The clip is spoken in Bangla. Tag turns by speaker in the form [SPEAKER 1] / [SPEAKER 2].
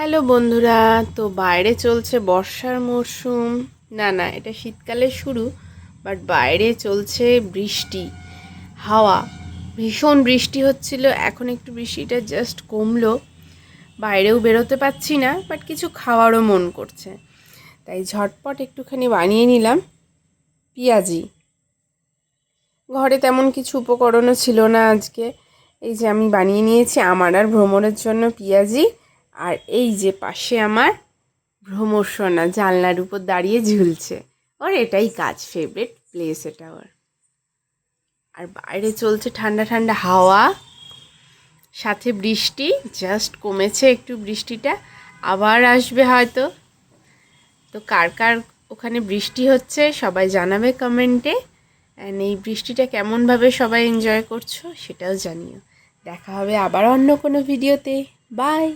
[SPEAKER 1] হ্যালো বন্ধুরা, তো বাইরে চলছে বর্ষার মরশুম। না এটা শীতকালের শুরু, বাট বাইরে চলছে বৃষ্টি, হাওয়া, ভীষণ বৃষ্টি হচ্ছিল। এখন একটু বৃষ্টিটা জাস্ট কমলো, বাইরেও বেরোতে পারছি না, বাট কিছু খাওয়ারও মন করছে, তাই ঝটপট একটুখানি বানিয়ে নিলাম পেঁয়াজি। ঘরে তেমন কিছু উপকরণও ছিল না আজকে, এই যে আমি বানিয়ে নিয়েছি আমার আর ভ্রমণের জন্য পেঁয়াজি। আর এই যে পাশে আমার ভ্রমরসোনা জানলার উপর দাঁড়িয়ে ঝুলছে, ওর এটাই কাজ, ফেভারিট প্লেস এটা ওর। আর বাইরে চলছে ঠান্ডা ঠান্ডা হাওয়া, সাথে বৃষ্টি, জাস্ট কমেছে একটু বৃষ্টিটা, আবার আসবে হয়তো। তো কার কার ওখানে বৃষ্টি হচ্ছে সবাই জানাবে কমেন্টে, অ্যান্ড এই বৃষ্টিটা কেমনভাবে সবাই এনজয় করছো সেটাও জানিও। দেখা হবে আবার অন্য কোনো ভিডিওতে। বাই।